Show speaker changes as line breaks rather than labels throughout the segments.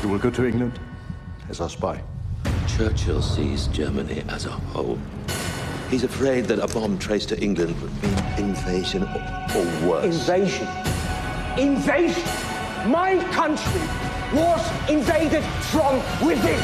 You will go to England as our spy.
Churchill sees Germany as a whole. He's afraid that a bomb traced to England would mean invasion or worse.
Invasion? Invasion? My country was invaded from within.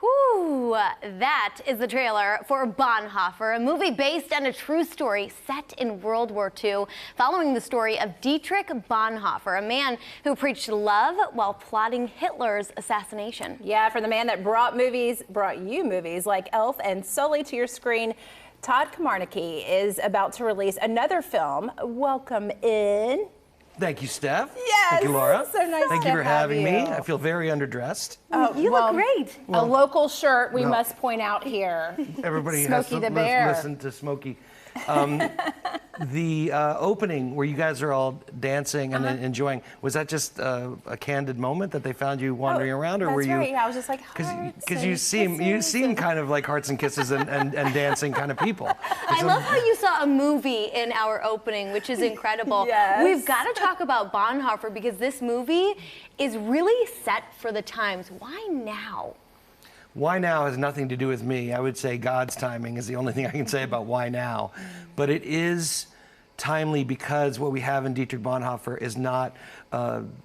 Whew, that is the trailer for Bonhoeffer, a movie based on a true story set in World War II, following the story of Dietrich Bonhoeffer, a man who preached love while plotting Hitler's assassination.
Yeah, for the man that brought you movies like Elf and Sully to your screen, Todd Kamarnicki is about to release another film. Welcome in.
Thank you, Steph.
Yes.
Thank you, Laura.
So nice
Thank
to
you for
have
having me.
you.
I feel very underdrest.
You look great.
A local shirt, we must point out here.
Everybody has
Smokey
to
the Bear.
listen to Smokey. The opening where you guys are all dancing and enjoying, was that just a candid moment that they found you wandering around, or were you?
That's right. I was just like,
because you seem kind of like hearts and kisses and dancing kind of people.
I love how you saw a movie in our opening, which is incredible.
Yes.
We've got to talk about Bonhoeffer because this movie is really set for the times. Why now?
Why now has nothing to do with me. I would say God's timing is the only thing I can say about why now. But it is timely because what we have in Dietrich Bonhoeffer is not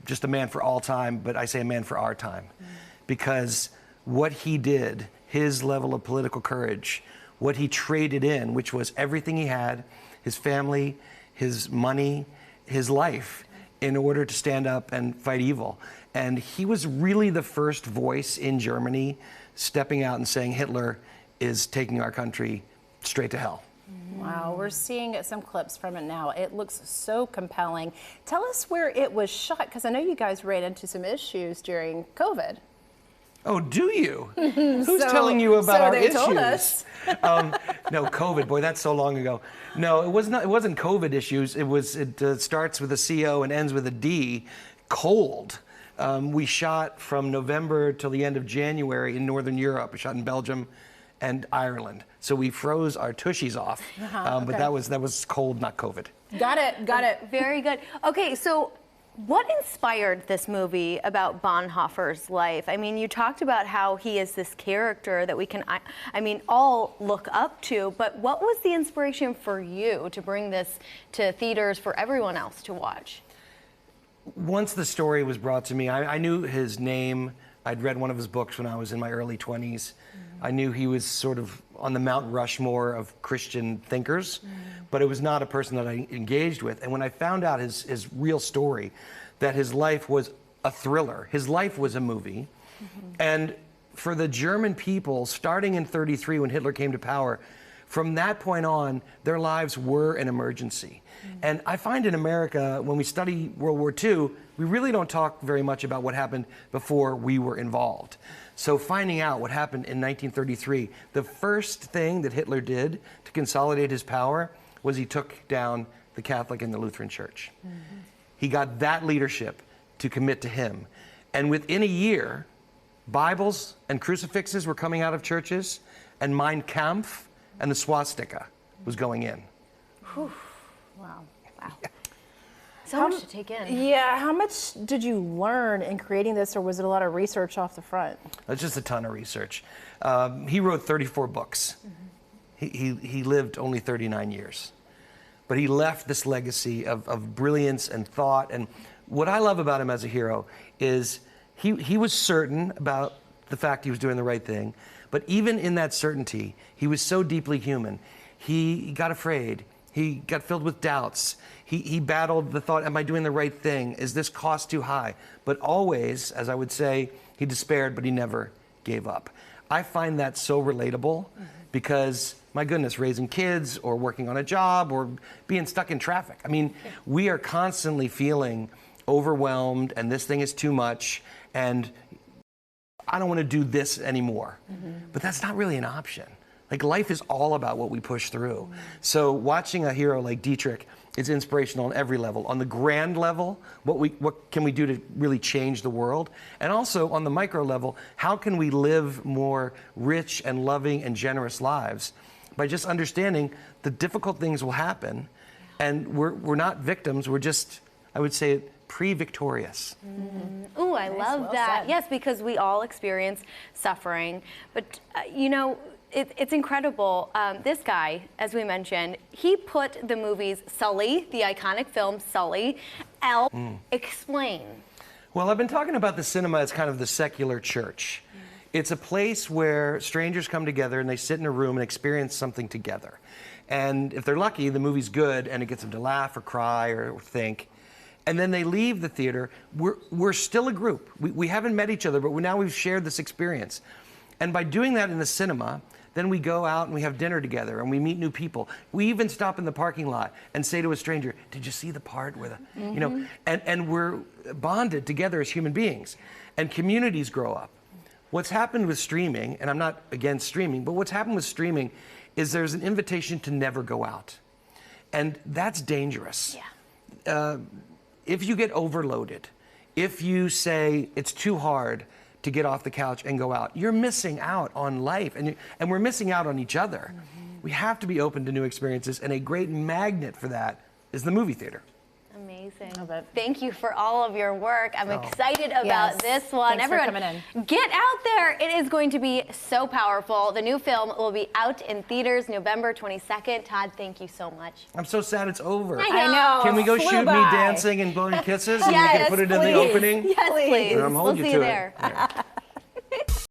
just a man for all time, but I say a man for our time. Because what he did, his level of political courage, what he traded in, which was everything he had, his family, his money, his life, in order to stand up and fight evil. And he was really the first voice in Germany stepping out and saying Hitler is taking our country straight to hell.
Wow, we're seeing some clips from it now. It looks so compelling. Tell us where it was shot, because I know you guys ran into some issues during COVID.
Oh, do you? Who's telling you about our issues?
Told us.
No, COVID, boy, that's so long ago. No, it wasn't COVID issues. It starts with a CO and ends with a D, cold. We shot from November till the end of January in Northern Europe. We shot in Belgium and Ireland. So we froze our tushies off. But that was cold, not COVID.
Got it.
Very good. Okay, so what inspired this movie about Bonhoeffer's life? I mean, you talked about how he is this character that we can, all look up to, but what was the inspiration for you to bring this to theaters for everyone else to watch?
Once the story was brought to me, I knew his name. I'd read one of his books when I was in my early 20s. I knew he was sort of on the Mount Rushmore of Christian thinkers, but it was not a person that I engaged with. And when I found out his real story, that his life was a thriller, his life was a movie, and for the German people, starting in '33 when Hitler came to power, from that point on, their lives were an emergency. And I find in America, when we study World War II, we really don't talk very much about what happened before we were involved. So finding out what happened in 1933, the first thing that Hitler did to consolidate his power was he took down the Catholic and the Lutheran Church. He got that leadership to commit to him. And within a year, Bibles and crucifixes were coming out of churches, and Mein Kampf and the swastika was going in.
Whew. Wow.
Yeah. So much to take in.
Yeah, how much did you learn in creating this, or was it a lot of research off the front?
It's just a ton of research. He wrote 34 books. He lived only 39 years. But he left this legacy of brilliance and thought. And what I love about him as a hero is he was certain about the fact he was doing the right thing. But even in that certainty, he was so deeply human. He got afraid. He got filled with doubts. He battled the thought, am I doing the right thing? Is this cost too high? But always, as I would say, he despaired, but he never gave up. I find that so relatable because, my goodness, raising kids or working on a job or being stuck in traffic. I mean, we are constantly feeling overwhelmed and this thing is too much and I don't want to do this anymore. But that's not really an option. Like, life is all about what we push through. So watching a hero like Dietrich is inspirational on every level. On the grand level, what can we do to really change the world? And also on the micro level, how can we live more rich and loving and generous lives by just understanding the difficult things will happen and we're not victims, we're just, I would say, pre-victorious.
Ooh, I love
well
that.
said.
Yes, because we all experience suffering. But, you know, it's incredible. This guy, as we mentioned, he put the movies Sully, the iconic film Sully, Elf. Explain.
Well, I've been talking about the cinema as kind of the secular church. It's a place where strangers come together and they sit in a room and experience something together. And if they're lucky, the movie's good and it gets them to laugh or cry or think. And then they leave the theater. We're still a group. We haven't met each other, but now we've shared this experience. And by doing that in the cinema, then we go out and we have dinner together and we meet new people. We even stop in the parking lot and say to a stranger, "Did you see the part where the," you know, and we're bonded together as human beings. And communities grow up. What's happened with streaming, and I'm not against streaming, but what's happened with streaming is there's an invitation to never go out. And that's dangerous.
Yeah.
If you get overloaded, if you say it's too hard to get off the couch and go out, you're missing out on life, and we're missing out on each other. We have to be open to new experiences, and a great magnet for that is the movie theater.
Amazing.
Love it.
Thank you for all of your work. I'm excited about
Yes.
this one.
Thanks for
Everyone,
coming
get out there. It is going to be so powerful. The new film will be out in theaters November 22nd. Todd, thank you so much.
I'm so sad it's over.
I
know.
Can we go
Flew
shoot me
by.
dancing and blowing kisses, and we
Yes,
can put it in the
please.
opening?
Yes, please.
I'm
We'll
holding
see
you
you
to
there.
it. Yeah.